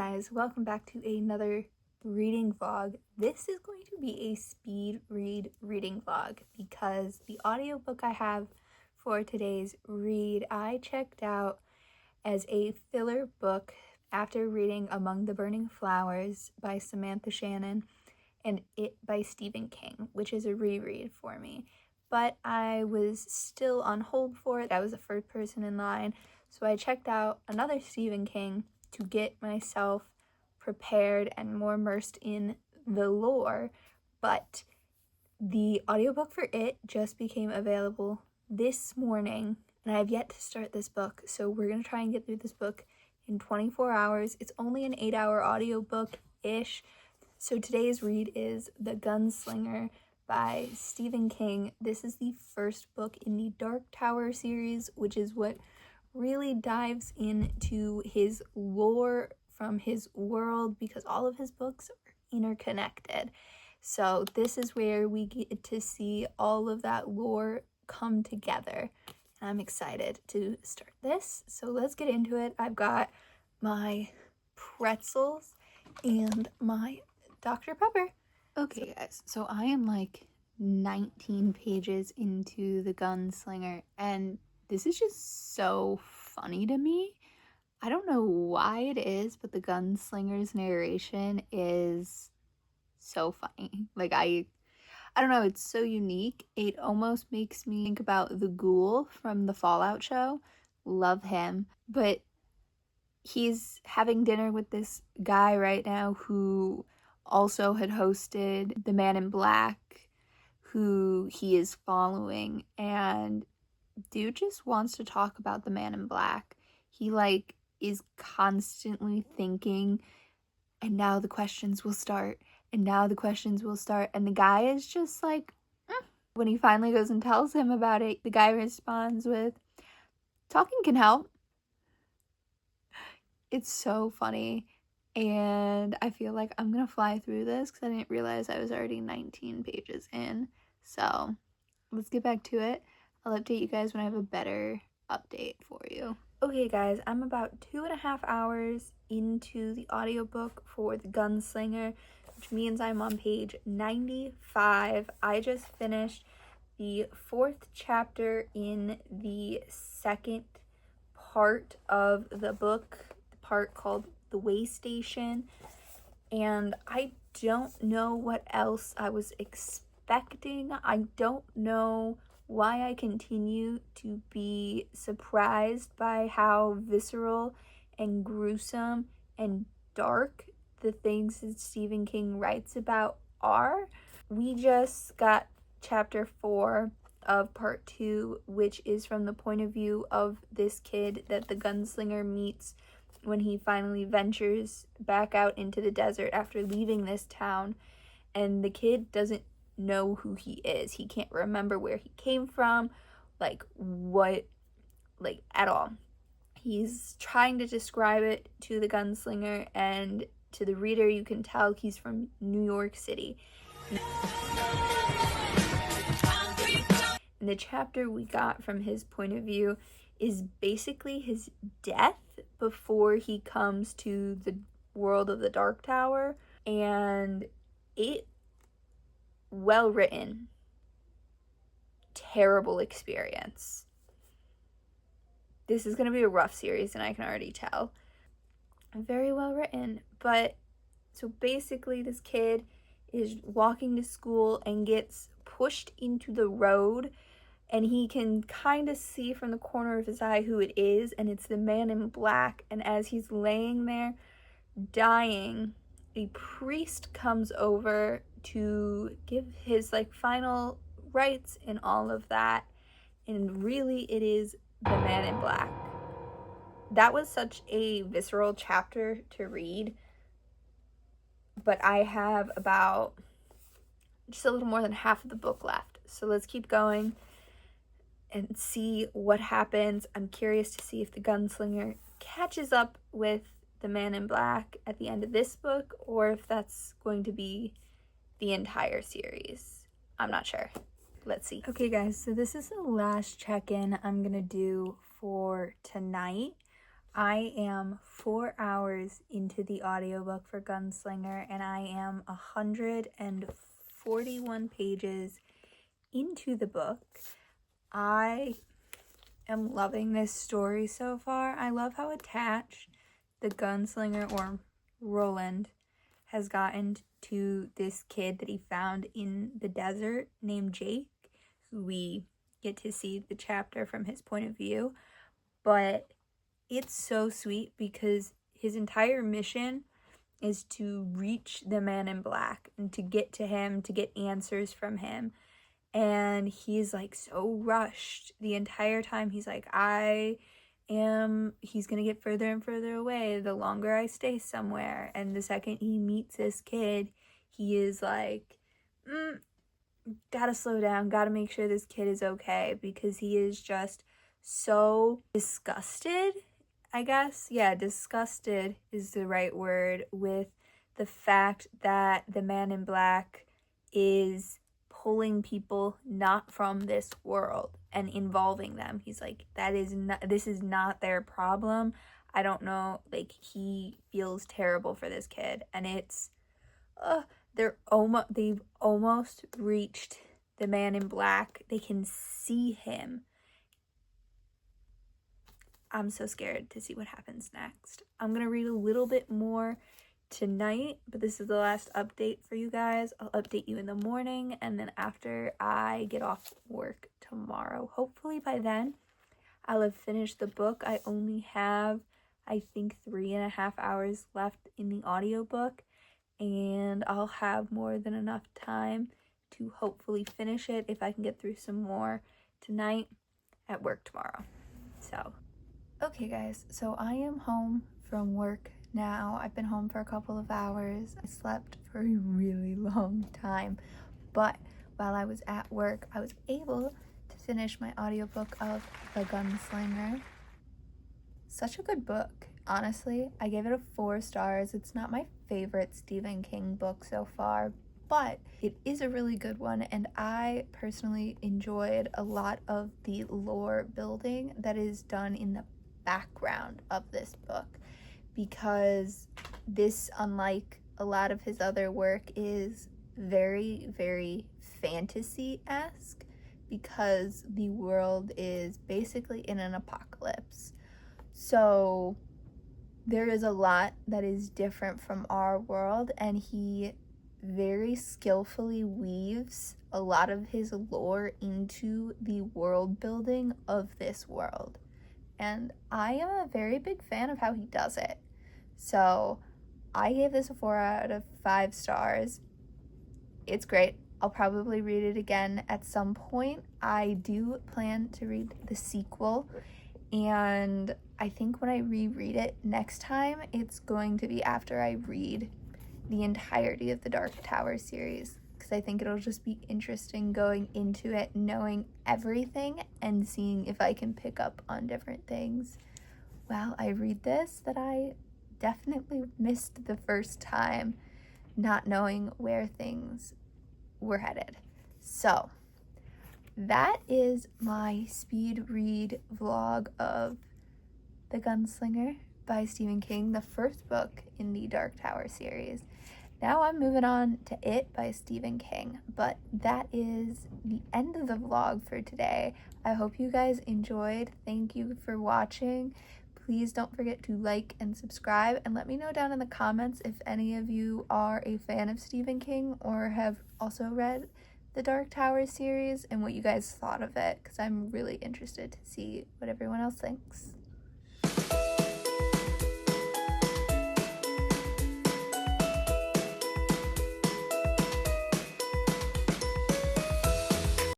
guys, welcome back to another reading vlog. This is going to be a speed reading vlog because the audiobook I have for today's read I checked out as a filler book after reading Among the Burning Flowers by Samantha Shannon and It by Stephen King, which is a reread for me. But I was still on hold for it. I was the first person in line, so I checked out another Stephen King to get myself prepared and more immersed in the lore. But the audiobook for it just became available this morning, and I have yet to start this book, so we're gonna try and get through this book in 24 hours. It's only an 8-hour audiobook-ish. So today's read is The Gunslinger by Stephen King. This is the first book in the Dark Tower series, which is what really dives into his lore from his world because all of his books are interconnected. So this is where we get to see all of that lore come together. And I'm excited to start this. So let's get into it. I've got my pretzels and my Dr. Pepper. Okay, guys, so I am like 19 pages into The Gunslinger, and this is just so funny to me. I don't know why it is, but the Gunslinger's narration is so funny. Like, I don't know, it's so unique. It almost makes me think about the Ghoul from the Fallout show. Love him. But he's having dinner with this guy right now who also had hosted the Man in Black, who he is following, and dude just wants to talk about the Man in Black. He like is constantly thinking, and now the questions will start, and now the questions will start, and the guy is just like, When he finally goes and tells him about it, the guy responds with, "Talking can help." It's so funny, and I feel like I'm gonna fly through this because I didn't realize I was already 19 pages in. So let's get back to it. I'll update you guys when I have a better update for you. Okay guys, I'm about 2.5 hours into the audiobook for The Gunslinger, which means I'm on page 95. I just finished the 4th chapter in the second part of the book, the part called The Way Station, and I don't know what else I was expecting. I don't know why I continue to be surprised by how visceral and gruesome and dark the things that Stephen King writes about are. We just got chapter 4 of part 2, which is from the point of view of this kid that the gunslinger meets when he finally ventures back out into the desert after leaving this town, and the kid doesn't know who he is. He can't remember where he came from, like what, like at all. He's trying to describe it to the gunslinger, and to the reader you can tell he's from New York City. And the chapter we got from his point of view is basically his death before he comes to the world of the Dark Tower, and it well written, terrible experience. This is going to be a rough series, and I can already tell. Very well written. But so basically this kid is walking to school and gets pushed into the road, and he can kind of see from the corner of his eye who it is, and it's the Man in Black. And as he's laying there dying, a priest comes over to give his like final rites and all of that, and really it is the Man in Black. That was such a visceral chapter to read, but I have about just a little more than half of the book left, so let's keep going and see what happens. I'm curious to see if the gunslinger catches up with the Man in Black at the end of this book, or if that's going to be the entire series. I'm not sure. Let's see. Okay guys, so this is the last check-in I'm gonna do for tonight. I am 4 hours into the audiobook for Gunslinger, and I am 141 pages into the book. I am loving this story so far. I love how attached the gunslinger, or Roland, has gotten to this kid that he found in the desert named Jake. We get to see the chapter from his point of view, but it's so sweet because his entire mission is to reach the man in black and to get to him, to get answers from him. And he's like so rushed the entire time. He's like, he's gonna get further and further away the longer I stay somewhere. And the second he meets this kid, he is like, gotta slow down, gotta make sure this kid is okay, because he is just so disgusted, I guess. Yeah, disgusted is the right word, with the fact that the man in black is pulling people not from this world and involving them. He's like, this is not their problem. I don't know, like, he feels terrible for this kid, and it's they've almost reached the man in black. They can see him. I'm so scared to see what happens next. I'm gonna read a little bit more tonight, but this is the last update for you guys. I'll update you in the morning, and then after I get off work tomorrow. Hopefully by then I'll have finished the book. I only have, I think, 3.5 hours left in the audiobook, and I'll have more than enough time to hopefully finish it if I can get through some more tonight at work tomorrow. So, okay guys, so I am home from work now. I've been home for a couple of hours. I slept for a really long time, but while I was at work, I was able to finish my audiobook of The Gunslinger. Such a good book, honestly. I gave it 4 stars. It's not my favorite Stephen King book so far, but it is a really good one, and I personally enjoyed a lot of the lore building that is done in the background of this book, because this, unlike a lot of his other work, is very, very fantasy-esque, because the world is basically in an apocalypse. So there is a lot that is different from our world, and he very skillfully weaves a lot of his lore into the world building of this world. And I am a very big fan of how he does it. So I gave this a 4 out of 5 stars. It's great. I'll probably read it again at some point. I do plan to read the sequel, and I think when I reread it next time, it's going to be after I read the entirety of the Dark Tower series, because I think it'll just be interesting going into it, knowing everything, and seeing if I can pick up on different things while I read this that I definitely missed the first time, not knowing where things were headed. So that is my speed read vlog of The Gunslinger by Stephen King, the first book in the Dark Tower series. Now I'm moving on to It by Stephen King, but that is the end of the vlog for today. I hope you guys enjoyed. Thank you for watching. Please don't forget to like and subscribe, and let me know down in the comments if any of you are a fan of Stephen King or have also read the Dark Tower series and what you guys thought of it, because I'm really interested to see what everyone else thinks.